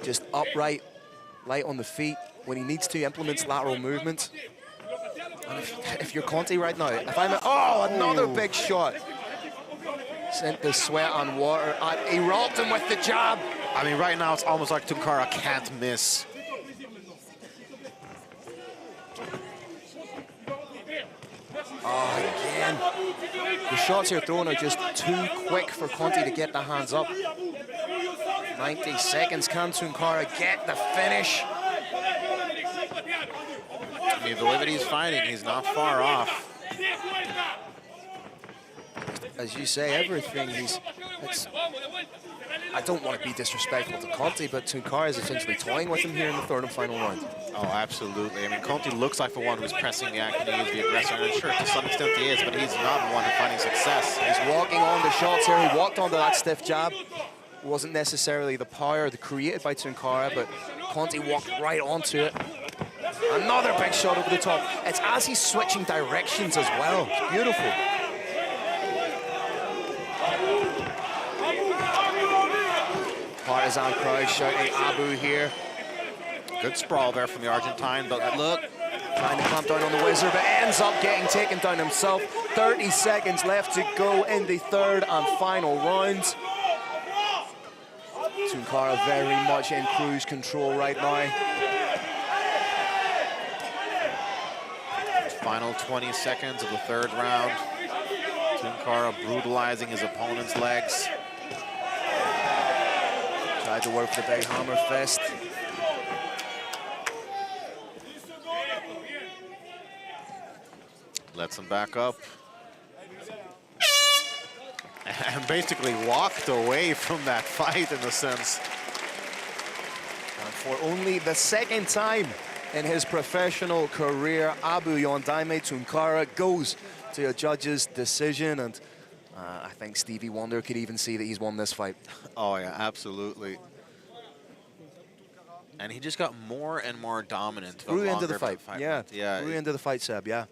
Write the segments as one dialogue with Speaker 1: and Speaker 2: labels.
Speaker 1: just upright, light on the feet. When he needs to, implements lateral movements. And if you're Conti right now, if I'm another big shot. Sent the sweat on water. He rocked him with the jab.
Speaker 2: I mean, right now it's almost like Tunkara can't miss.
Speaker 1: Oh, again. The shots you're throwing are just too quick for Conti to get the hands up. 90 seconds. Can Tunkara get the finish?
Speaker 2: I mean, the way that he's fighting, he's not far off.
Speaker 1: As you say, everything I don't want to be disrespectful to Conti, but Tunkara is essentially toying with him here in the third and final round.
Speaker 2: Oh, absolutely. I mean, Conti looks like the one who's pressing the action, he is the aggressor, and sure, to some extent he is, but he's not the one finding success.
Speaker 1: He's walking on the shots here. He walked onto that stiff jab. It wasn't necessarily the power created by Tunkara, but Conti walked right onto it. Another big shot over the top. It's as he's switching directions as well. It's beautiful. Partisan crowd shouting Abu here.
Speaker 2: Good sprawl there from the Argentine, but look.
Speaker 1: Trying to clamp down on the Wizard, but ends up getting taken down himself. 30 seconds left to go in the third and final round. Tunkara very much in cruise control right now.
Speaker 2: Final 20 seconds of the third round. Tunkara brutalizing his opponent's legs.
Speaker 1: Tried to work for the big hammer fist.
Speaker 2: Lets him back up. And basically walked away from that fight in a sense.
Speaker 1: And for only the second time in his professional career, Abu Yondaime Tunkara goes to a judge's decision, and I think Stevie Wonder could even see that he's won this fight.
Speaker 2: Oh yeah, absolutely. And he just got more and more dominant.
Speaker 1: Grew into the fight, yeah.
Speaker 2: Yeah.
Speaker 1: Grew into the fight, Seb, yeah.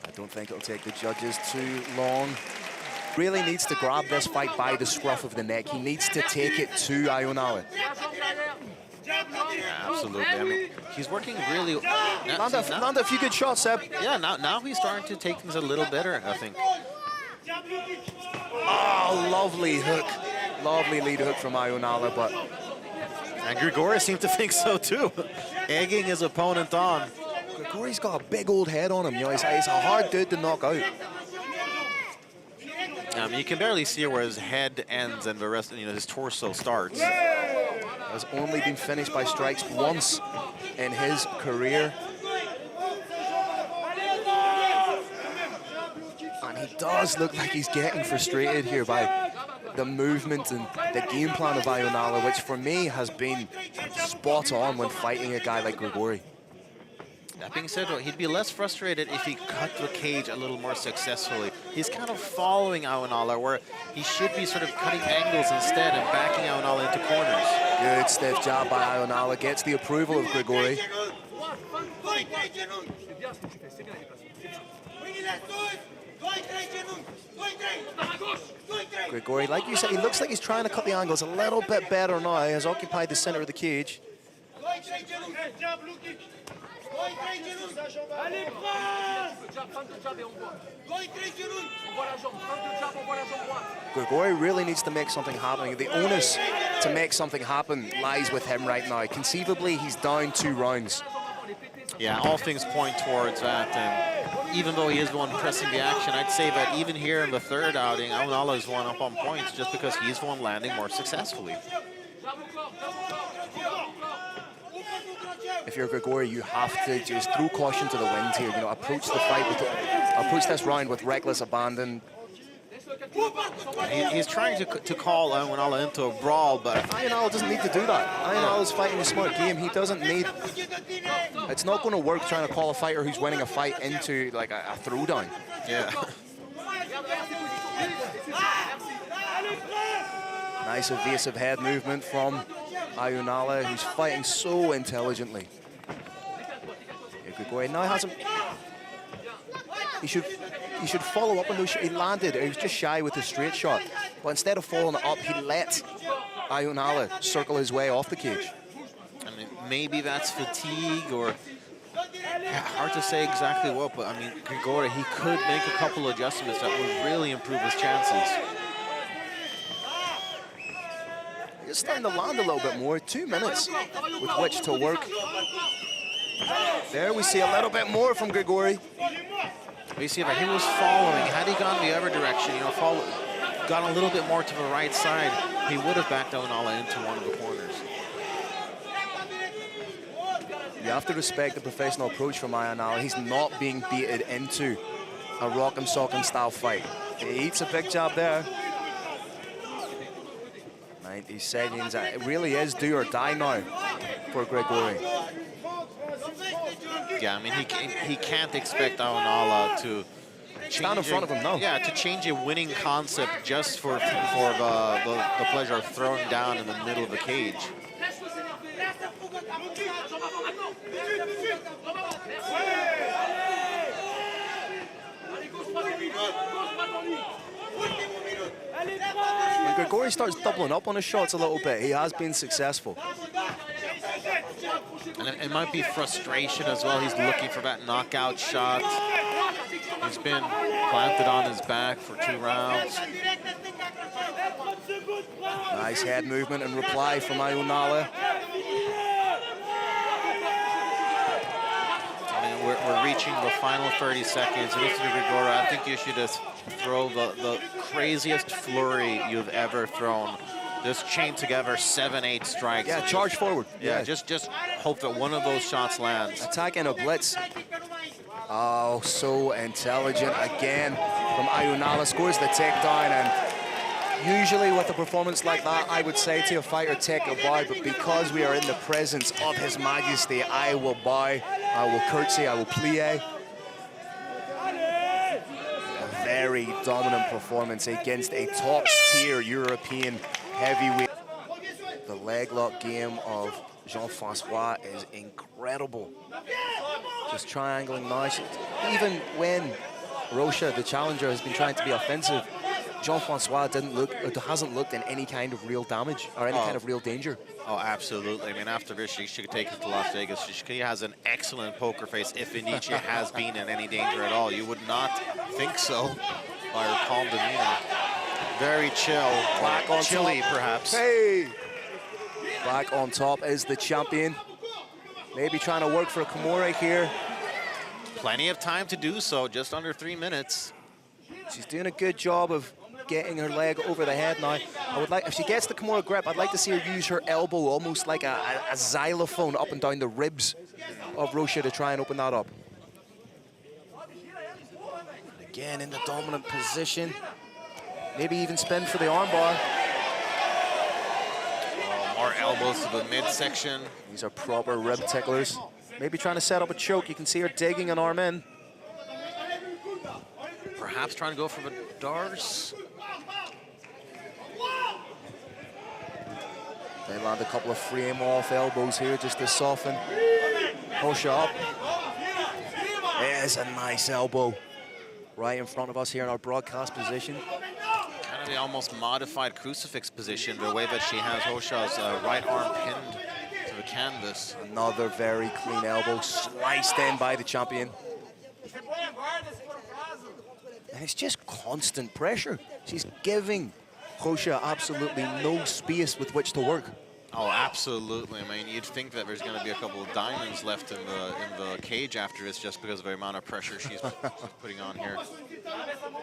Speaker 1: I don't think it'll take the judges too long. Really needs to grab this fight by the scruff of the neck. He needs to take it to Ionala.
Speaker 2: Yeah, absolutely. I mean, he's working really.
Speaker 1: Landed a few good shots, Seb.
Speaker 2: Yeah, now he's starting to take things a little better, I think.
Speaker 1: Oh, lovely hook. Lovely lead hook from Ionala, but...
Speaker 2: And Grigori seemed to think so too. Egging his opponent on.
Speaker 1: Grigori's got a big old head on him, you know, he's a hard dude to knock out.
Speaker 2: You can barely see where his head ends and the rest, you know, his torso starts.
Speaker 1: Has only been finished by strikes once in his career. And he does look like he's getting frustrated here by the movement and the game plan of Ionala, which for me has been spot on when fighting a guy like Grigori.
Speaker 2: That being said, though, he'd be less frustrated if he cut the cage a little more successfully. He's kind of following Ionala, where he should be sort of cutting angles instead and backing Ionala into corners.
Speaker 1: Good stiff jab by Ionala, gets the approval of Grigori. Grigori, like you said, he looks like he's trying to cut the angles a little bit better now. He has occupied the center of the cage. Grigori really needs to make something happen. The onus to make something happen lies with him right now. Conceivably, he's down 2 rounds.
Speaker 2: Yeah, all things point towards that. And even though he is the one pressing the action, I'd say that even here in the third outing, Ionala is one up on points just because he's the one landing more successfully.
Speaker 1: If you're Grigori, you have to just throw caution to the wind here. You know, approach the fight approach this round with reckless abandon.
Speaker 2: He's trying to call Ionala into a brawl, but
Speaker 1: Ionala doesn't need to do that. Ionala's fighting a smart game. He doesn't need. It's not going to work trying to call a fighter who's winning a fight into like a throwdown.
Speaker 2: Yeah.
Speaker 1: Nice evasive head movement from Ionala, who's fighting so intelligently. Grigori now has him. He should follow up on those. He landed. He was just shy with the straight shot, but instead of following it up, he let Ayunala circle his way off the cage.
Speaker 2: I mean, maybe that's fatigue or hard to say exactly what, but I mean, Grigori, he could make a couple adjustments that would really improve his chances.
Speaker 1: He's starting to land a little bit more. 2 minutes with which to work. There we see a little bit more from Grigori.
Speaker 2: You see, if he was following, had he gone the other direction, you know, gone a little bit more to the right side, he would have backed Ayunala into one of the corners.
Speaker 1: You have to respect the professional approach from Ayunala. He's not being beaten into a rock'em sock'em style fight. He eats a big jab there. 90 seconds. It really is do or die now for Grigori.
Speaker 2: Yeah, I mean, he can't expect Ayunala to
Speaker 1: stand in front of him, no.
Speaker 2: Yeah, to change a winning concept just for the pleasure of throwing down in the middle of the cage.
Speaker 1: When Grigori starts doubling up on his shots a little bit, he has been successful.
Speaker 2: And it might be frustration as well. He's looking for that knockout shot. He's been planted on his back for 2 rounds.
Speaker 1: Nice head movement and reply from Ayunala.
Speaker 2: I mean, we're reaching the final 30 seconds. And Mr. Grigori, I think you should just throw the craziest flurry you've ever thrown. Just chain together 7-8 strikes.
Speaker 1: Yeah, charge forward.
Speaker 2: Yeah, just hope that one of those shots lands.
Speaker 1: Attack in a blitz. Oh, so intelligent again from Ayunala. Scores the takedown, and usually with a performance like that, I would say to a fighter, take a bow, but because we are in the presence of His Majesty, I will bow, I will curtsy, I will plie. A very dominant performance against a top-tier European heavyweight. The leg lock game of Jean-Francois is incredible. Just triangling nice. Even when Rocha, the challenger, has been trying to be offensive, Jean-Francois hasn't looked in any kind of real damage or any kind of real danger.
Speaker 2: Oh, absolutely. I mean, after this, she should take it to Las Vegas. She has an excellent poker face, if indeed she has been in any danger at all. You would not think so by her calm demeanor. Very chill.
Speaker 1: Black on
Speaker 2: chilly,
Speaker 1: top.
Speaker 2: perhaps.
Speaker 1: Hey! Black on top is the champion. Maybe trying to work for a Kimura here.
Speaker 2: Plenty of time to do so, just under 3 minutes.
Speaker 1: She's doing a good job of getting her leg over the head now. I would like, if she gets the Kimura grip, I'd like to see her use her elbow almost like a xylophone up and down the ribs of Rocha to try and open that up. Again in the dominant position. Maybe even spin for the armbar.
Speaker 2: More elbows to the midsection.
Speaker 1: These are proper rib ticklers. Maybe trying to set up a choke. You can see her digging an arm in.
Speaker 2: Perhaps trying to go for the Dars.
Speaker 1: They land a couple of frame off elbows here just to soften. Push up. There's a nice elbow right in front of us here in our broadcast position.
Speaker 2: Kind of the almost modified crucifix position, the way that she has Hosha's right arm pinned to the canvas.
Speaker 1: Another very clean elbow sliced in by the champion. And it's just constant pressure. She's giving Hosha absolutely no space with which to work.
Speaker 2: Oh, absolutely. I mean, you'd think that there's going to be a couple of diamonds left in the cage after this, just because of the amount of pressure she's putting on here.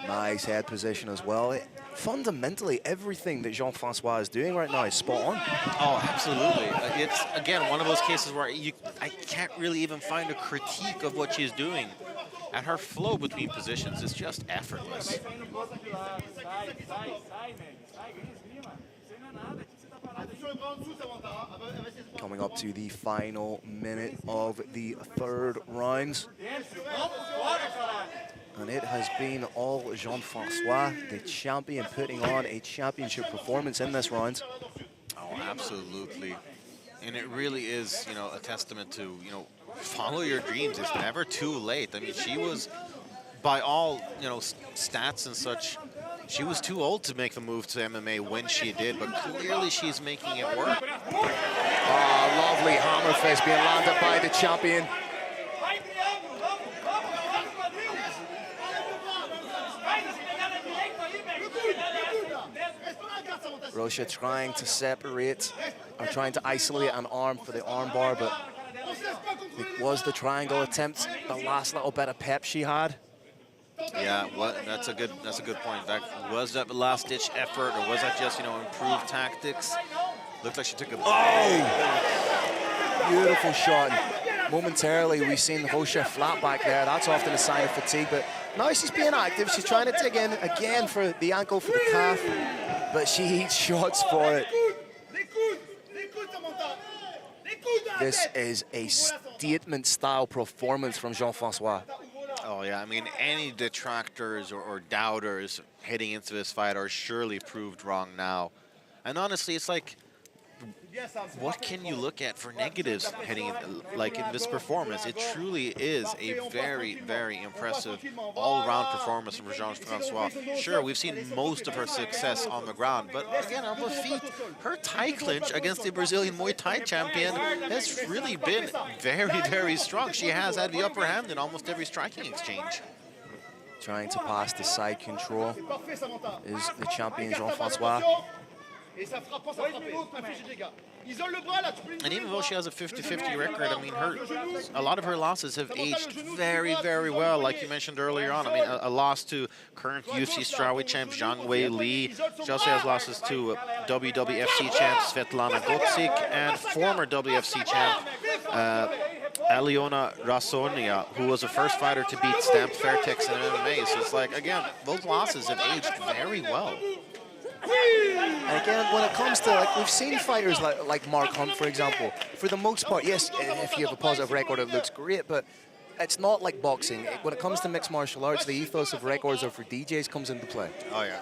Speaker 1: Nice head position as well. Fundamentally, everything that Jean-Francois is doing right now is spot on.
Speaker 2: Oh, absolutely. It's, again, one of those cases where I can't really even find a critique of what she's doing. And her flow between positions is just effortless.
Speaker 1: Coming up to the final minute of the third round. And it has been all Jean-Francois, the champion, putting on a championship performance in this round.
Speaker 2: Oh, absolutely. And it really is, you know, a testament to, you know, follow your dreams. It's never too late. I mean, she was, by all, you know, stats and such, She was too old to make the move to MMA when she did, but clearly she's making it work.
Speaker 1: Oh, lovely hammer fist being landed by the champion. Rocha trying to separate, or trying to isolate an arm for the arm bar, but it was the triangle attempt the last little bit of pep she had.
Speaker 2: Yeah, that's a good point. That was that the last-ditch effort, or was that just, you know, improved tactics? Looked like she took a
Speaker 1: Beautiful shot. Momentarily, we've seen Rocha flat back there. That's often a sign of fatigue, but now she's being active. She's trying to dig in again for the ankle, for the calf, but she eats shots for it. This is a statement-style performance from Jean-Francois.
Speaker 2: Oh, yeah. I mean, any detractors or doubters heading into this fight are surely proved wrong now. And honestly, it's like, what can you look at for negatives heading in, like in this performance? It truly is a very, very impressive all-round performance from Jean-Francois. Sure, we've seen most of her success on the ground, but again, on the feet, her tie clinch against the Brazilian Muay Thai champion has really been very, very strong. She has had the upper hand in almost every striking exchange.
Speaker 1: Trying to pass the side control is the champion Jean-Francois.
Speaker 2: And even though she has a 50-50 record, I mean, a lot of her losses have aged very, very well, like you mentioned earlier on. I mean, a loss to current UFC strawweight champ Zhang Wei Li. She also has losses to WWFC champ Svetlana Gotsik and former WFC champ Aliona Rasonia, who was the first fighter to beat Stamp Fairtex in MMA. So it's like, again, those losses have aged very well.
Speaker 1: And again, when it comes to, like, we've seen fighters like Mark Hunt, for example, for the most part, yes, if you have a positive record, it looks great, but it's not like boxing. When it comes to mixed martial arts, the ethos of records or for DJs comes into play.
Speaker 2: Oh, yeah.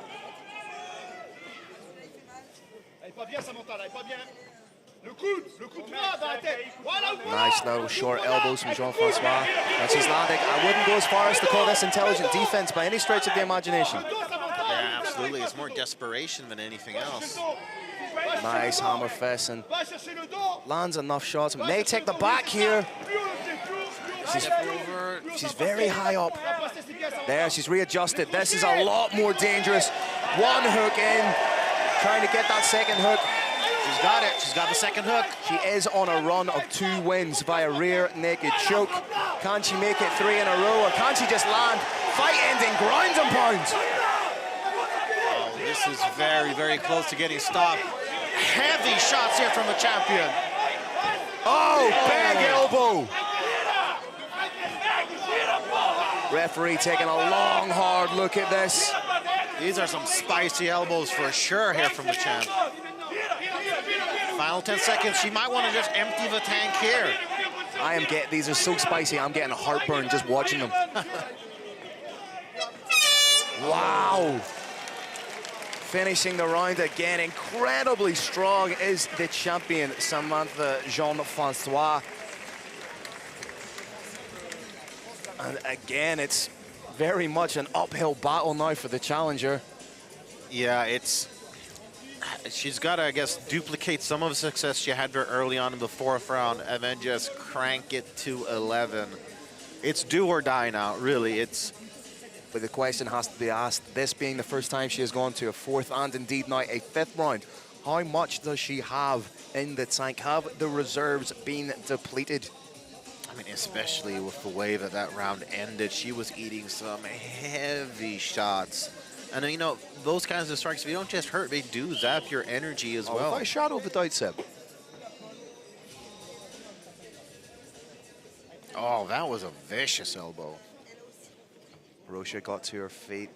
Speaker 1: Nice little short elbows from Jean-Francois. And she's landing. I wouldn't go as far as to call this intelligent defense by any stretch of the imagination.
Speaker 2: Yeah, absolutely. It's more desperation than anything else.
Speaker 1: Nice hammer fist and lands enough shots. May take the back here. She's very high up. There, she's readjusted. This is a lot more dangerous. One hook in, trying to get that second hook.
Speaker 2: She's got it. She's got the second hook.
Speaker 1: She is on a run of 2 wins via rear naked choke. Can she make it 3 in a row, or can she just land fight-ending ground and pound?
Speaker 2: This is very, very close to getting stopped. Heavy shots here from the champion.
Speaker 1: Oh, big elbow. Referee taking a long, hard look at this.
Speaker 2: These are some spicy elbows for sure here from the champ. Final 10 seconds. She might want to just empty the tank here.
Speaker 1: These are so spicy, I'm getting heartburn just watching them. Wow. Finishing the round again, incredibly strong is the champion, Samantha Jean-Francois. And again, it's very much an uphill battle now for the challenger.
Speaker 2: Yeah, she's got to, I guess, duplicate some of the success she had there early on in the 4th round and then just crank it to 11. It's do or die now, really.
Speaker 1: But the question has to be asked, this being the first time she has gone to a 4th and indeed now a 5th round, how much does she have in the tank? Have the reserves been depleted?
Speaker 2: I mean, especially with the way that round ended, she was eating some heavy shots. And, you know, those kinds of strikes, if you don't just hurt, they do zap your energy as well.
Speaker 1: By shadow of a doubt, Seb.
Speaker 2: Oh, that was a vicious elbow.
Speaker 1: Rocha got to her feet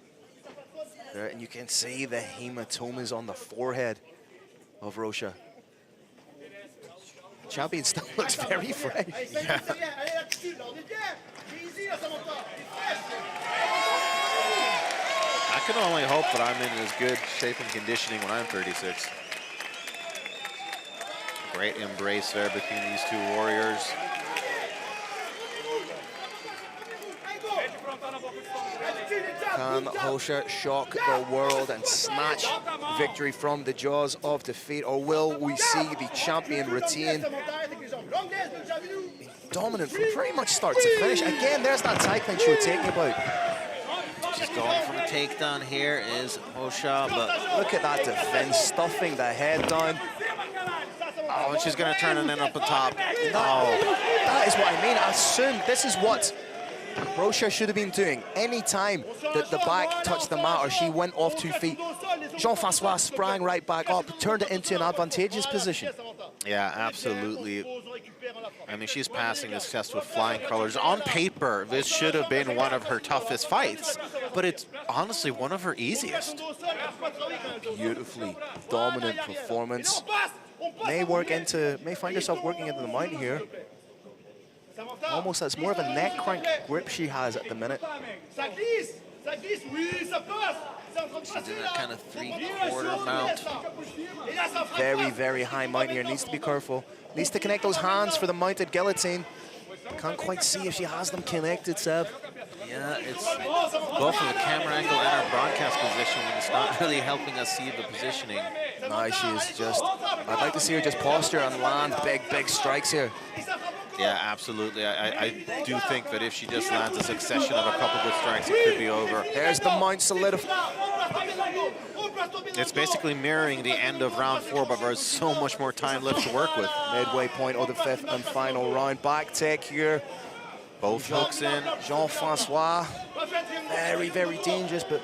Speaker 1: there, and you can see the hematomas on the forehead of Rocha. Champion still looks very fresh.
Speaker 2: Yeah. I can only hope that I'm in as good shape and conditioning when I'm 36. Great embrace there between these two warriors.
Speaker 1: Can Hosha shock the world and snatch victory from the jaws of defeat, or will we see the champion retain? Dominant from pretty much start to finish. Again, there's that tie clinch you were talking about.
Speaker 2: She's going for a takedown here is Hosha, but
Speaker 1: look at that defense, stuffing the head down.
Speaker 2: Oh, and she's going to turn and then up on top.
Speaker 1: That is what I mean. I assume this is what Hosha should have been doing. Any time that the back touched the mat or she went off 2 feet, Jean-Francois sprang right back up, turned it into an advantageous position.
Speaker 2: Yeah, absolutely. I mean, she's passing this test with flying colors. On paper, this should have been one of her toughest fights, but it's honestly one of her easiest.
Speaker 1: Beautifully dominant performance. May find herself working into the mount here. Almost as more of a neck crank grip she has at the minute.
Speaker 2: She's in that kind of 3/4 mount.
Speaker 1: Very, very high mount here. Needs to be careful. Needs to connect those hands for the mounted guillotine. Can't quite see if she has them connected, Seb.
Speaker 2: Yeah, it's both from the camera angle and our broadcast position. It's not really helping us see the positioning.
Speaker 1: No, she is just... I'd like to see her just posture and land big, big strikes here.
Speaker 2: Yeah, absolutely. I do think that if she just lands a succession of a couple good strikes, it could be over.
Speaker 1: There's the mount solidified.
Speaker 2: It's basically mirroring the end of round 4, but there's so much more time left to work with.
Speaker 1: Midway point of the 5th and final round. Back take here.
Speaker 2: Both hooks in.
Speaker 1: Jean-Francois. Very, very dangerous, but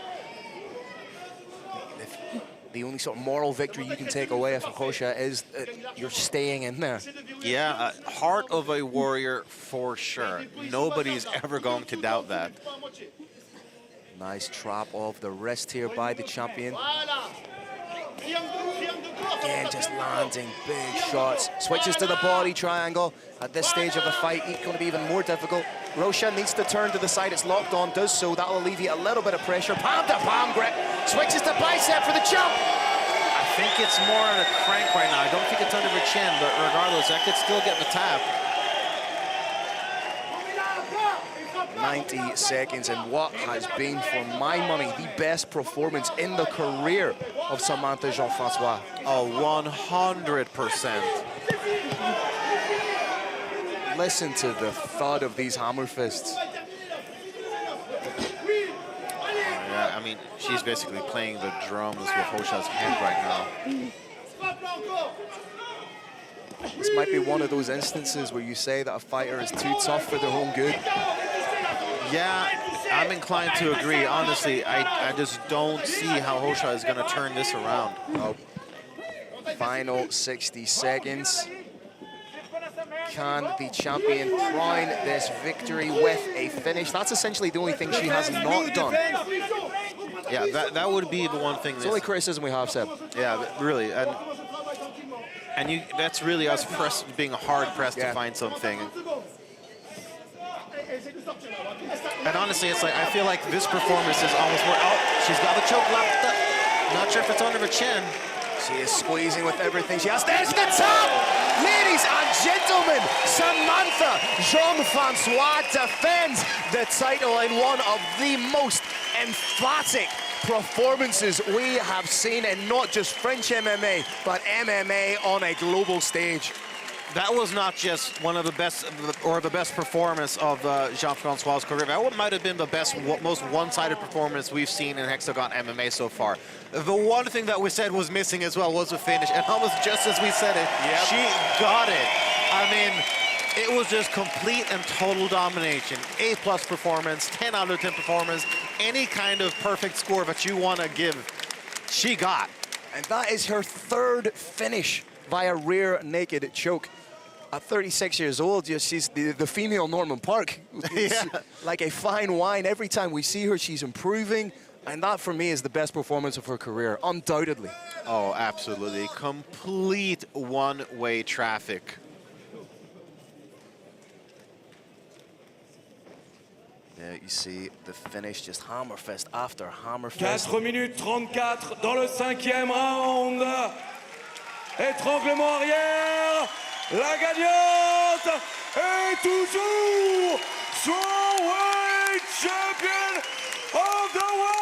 Speaker 1: the only sort of moral victory you can take away from Hosha is that you're staying in there.
Speaker 2: Yeah, heart of a warrior for sure. Nobody's ever going to doubt that.
Speaker 1: Nice trap of the wrist here by the champion. Again, just landing big shots. Switches to the body triangle. At this stage of the fight, it's going to be even more difficult. Hosha needs to turn to the side. It's locked on, does so. That'll alleviate a little bit of pressure. Palm to palm grip. Switches to bicep for the jump.
Speaker 2: I think it's more on a crank right now. I don't think it's under her chin, but regardless, that could still get the tap.
Speaker 1: 90 seconds, and what has been, for my money, the best performance in the career of Samantha Jean-Francois.
Speaker 2: Oh, 100%.
Speaker 1: Listen to the thud of these hammer fists.
Speaker 2: Yeah, I mean, she's basically playing the drums with Hosha's head right now.
Speaker 1: This might be one of those instances where you say that a fighter is too tough for their own good.
Speaker 2: Yeah, I'm inclined to agree. Honestly, I just don't see how Hosha is going to turn this around.
Speaker 1: Oh. Final 60 seconds. Can the champion crown this victory with a finish? That's essentially the only thing she has not done.
Speaker 2: Yeah, that would be the one thing.
Speaker 1: It's the only criticism we have, Seb.
Speaker 2: Yeah, really. And that's really us being hard-pressed to find something. And honestly, it's like, I feel like this performance is almost more... Oh, she's got the choke lock. Not sure if it's under her chin.
Speaker 1: She is squeezing with everything she has. There's the top! Ladies and gentlemen, Samantha Jean-Francois defends the title in one of the most emphatic performances we have seen in not just French MMA, but MMA on a global stage.
Speaker 2: That was not just one of the best, or the best performance of Jean-Francois' career. That might have been the best, most one-sided performance we've seen in Hexagone MMA so far. The one thing that we said was missing as well was a finish, and almost just as we said it, she got it. I mean, it was just complete and total domination. A+ performance, 10 out of 10 performance, any kind of perfect score that you want to give, she got.
Speaker 1: And that is her third finish via rear naked choke. At 36 years old, she's the female Norman Park. Like a fine wine. Every time we see her, she's improving. And that, for me, is the best performance of her career, undoubtedly.
Speaker 2: Oh, absolutely. Complete one-way traffic.
Speaker 1: There you see the finish, just hammer fist after hammer fist.
Speaker 3: 4 minutes 34 dans le 5e round. Étranglement arrière. La gagnante est toujours strawweight champion of the world!